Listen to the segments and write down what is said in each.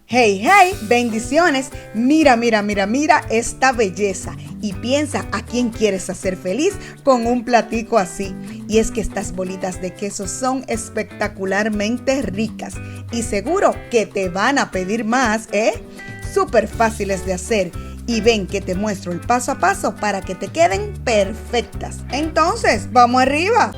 Hey, hey, bendiciones. Mira, mira, mira, mira esta belleza. Y piensa a quién quieres hacer feliz con un platico así. Y es que estas bolitas de queso son espectacularmente ricas. Y seguro que te van a pedir más, ¿eh? Súper fáciles de hacer. Y ven que te muestro el paso a paso para que te queden perfectas. Entonces, ¡vamos arriba!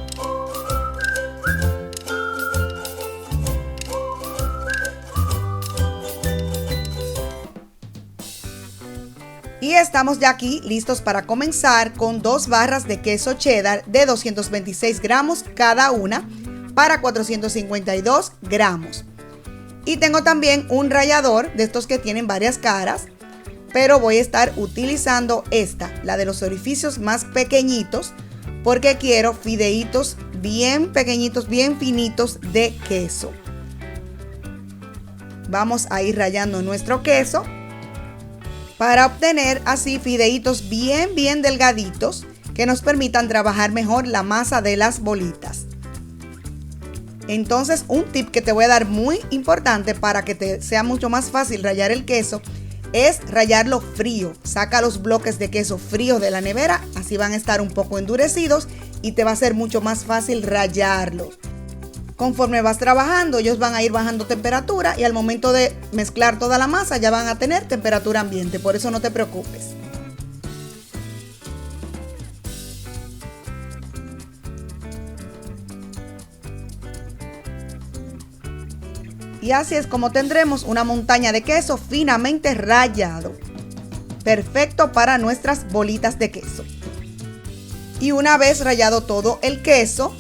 Y estamos ya aquí listos para comenzar con 2 barras de queso cheddar de 226 gramos cada una para 452 gramos. Y tengo también un rallador de estos que tienen varias caras, pero voy a estar utilizando esta, la de los orificios más pequeñitos, porque quiero fideitos bien pequeñitos, bien finitos de queso. Vamos a ir rallando nuestro queso para obtener así fideitos bien delgaditos que nos permitan trabajar mejor la masa de las bolitas. Entonces, un tip que te voy a dar muy importante para que te sea mucho más fácil rallar el queso es rallarlo frío. Saca los bloques de queso fríos de la nevera, así van a estar un poco endurecidos y te va a ser mucho más fácil rallarlos. Conforme vas trabajando, ellos van a ir bajando temperatura y al momento de mezclar toda la masa ya van a tener temperatura ambiente, por eso no te preocupes. Y así es como tendremos una montaña de queso finamente rallado. Perfecto para nuestras bolitas de queso. Y una vez rallado todo el queso,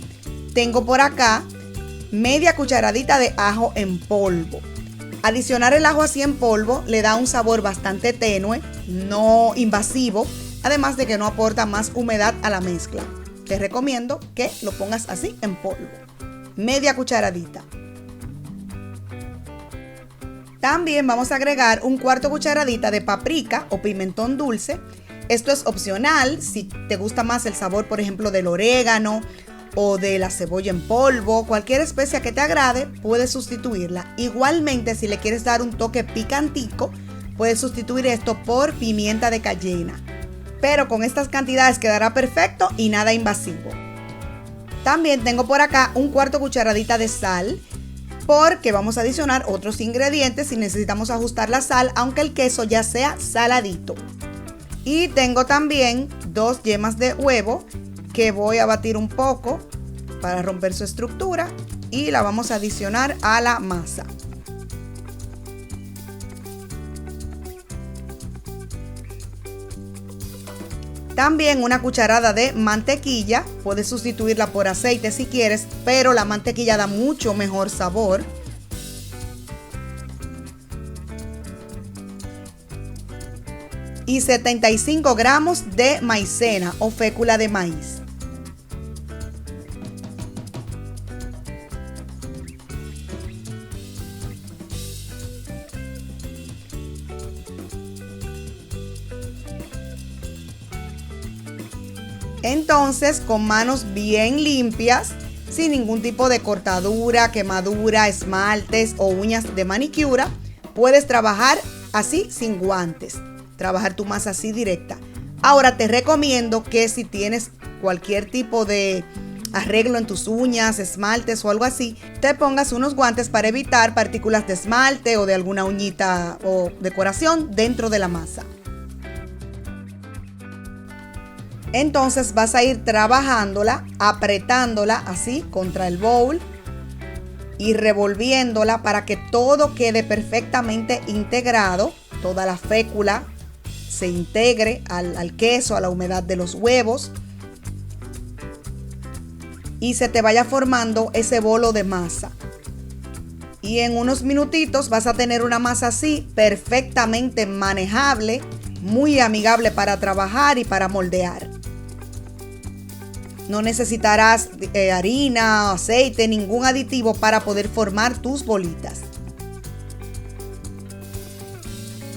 tengo por acá media cucharadita de ajo en polvo. Adicionar el ajo así en polvo le da un sabor bastante tenue, no invasivo, además de que no aporta más humedad a la mezcla. Te recomiendo que lo pongas así en polvo. Media cucharadita. También vamos a agregar un cuarto cucharadita de paprika o pimentón dulce. Esto es opcional, si te gusta más el sabor, por ejemplo, del orégano o de la cebolla en polvo, cualquier especia que te agrade, puedes sustituirla. Igualmente, si le quieres dar un toque picantico, puedes sustituir esto por pimienta de cayena. Pero con estas cantidades quedará perfecto y nada invasivo. También tengo por acá un cuarto cucharadita de sal, porque vamos a adicionar otros ingredientes si necesitamos ajustar la sal, aunque el queso ya sea saladito. Y tengo también 2 yemas de huevo que voy a batir un poco para romper su estructura y la vamos a adicionar a la masa. También una cucharada de mantequilla, puedes sustituirla por aceite si quieres, pero la mantequilla da mucho mejor sabor. Y 75 gramos de maicena o fécula de maíz. Entonces, con manos bien limpias, sin ningún tipo de cortadura, quemadura, esmaltes o uñas de manicura, puedes trabajar así sin guantes. Trabajar tu masa así directa. Ahora te recomiendo que si tienes cualquier tipo de arreglo en tus uñas, esmaltes o algo así, te pongas unos guantes para evitar partículas de esmalte o de alguna uñita o decoración dentro de la masa. Entonces vas a ir trabajándola, apretándola así contra el bowl y revolviéndola para que todo quede perfectamente integrado, toda la fécula se integre al queso, a la humedad de los huevos y se te vaya formando ese bolo de masa. Y en unos minutitos vas a tener una masa así perfectamente manejable, muy amigable para trabajar y para moldear. No necesitarás harina, aceite, ningún aditivo para poder formar tus bolitas.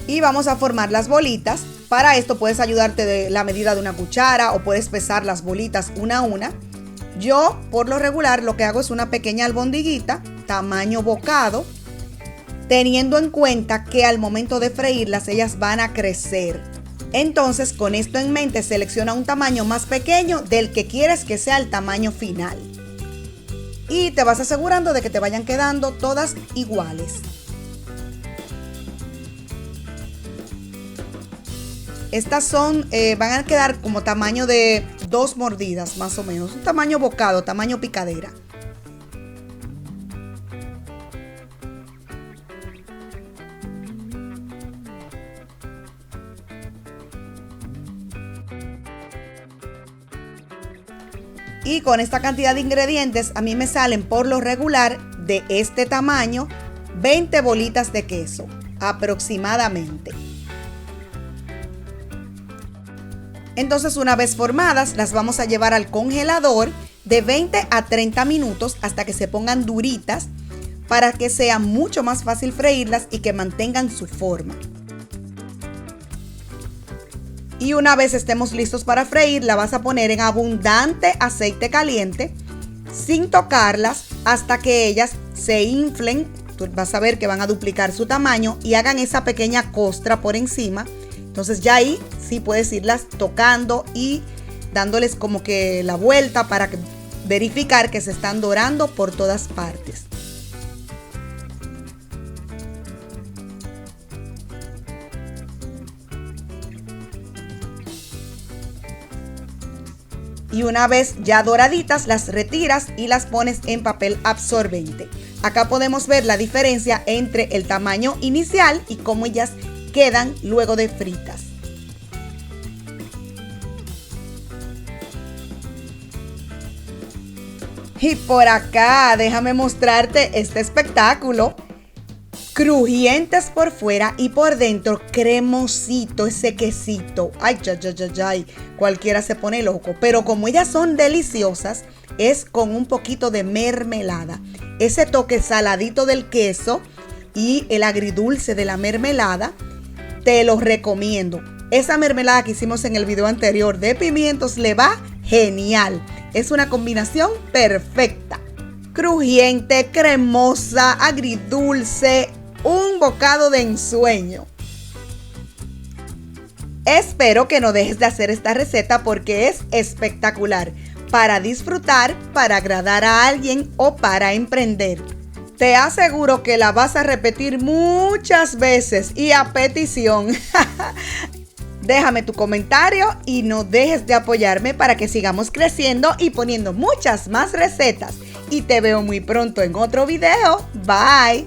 Y vamos a formar las bolitas. Para esto puedes ayudarte de la medida de una cuchara o puedes pesar las bolitas una a una. Yo, por lo regular, lo que hago es una pequeña albondiguita, tamaño bocado. teniendo en cuenta que al momento de freírlas ellas van a crecer. Entonces, con esto en mente, selecciona un tamaño más pequeño del que quieres que sea el tamaño final. Y te vas asegurando de que te vayan quedando todas iguales. Estas van a quedar como tamaño de 2 mordidas más o menos. Un tamaño bocado, tamaño picadera. Y con esta cantidad de ingredientes a mí me salen por lo regular de este tamaño 20 bolitas de queso aproximadamente. Entonces, una vez formadas, las vamos a llevar al congelador de 20 a 30 minutos hasta que se pongan duritas para que sea mucho más fácil freírlas y que mantengan su forma. Y una vez estemos listos para freír, la vas a poner en abundante aceite caliente sin tocarlas hasta que ellas se inflen. Tú vas a ver que van a duplicar su tamaño y hagan esa pequeña costra por encima. Entonces ya ahí sí puedes irlas tocando y dándoles como que la vuelta para verificar que se están dorando por todas partes. Y una vez ya doraditas, las retiras y las pones en papel absorbente. Acá podemos ver la diferencia entre el tamaño inicial y cómo ellas quedan luego de fritas. Y por acá, déjame mostrarte este espectáculo. Crujientes por fuera y por dentro cremosito ese quesito. Ay, cualquiera se pone loco. Pero como ellas son deliciosas, es con un poquito de mermelada. Ese toque saladito del queso y el agridulce de la mermelada, te lo recomiendo. Esa mermelada que hicimos en el video anterior de pimientos le va genial. Es una combinación perfecta. Crujiente, cremosa, agridulce. Un bocado de ensueño. Espero que no dejes de hacer esta receta porque es espectacular para disfrutar, para agradar a alguien o para emprender. Te aseguro que la vas a repetir muchas veces y a petición. Déjame tu comentario y no dejes de apoyarme para que sigamos creciendo y poniendo muchas más recetas. Y te veo muy pronto en otro video. Bye.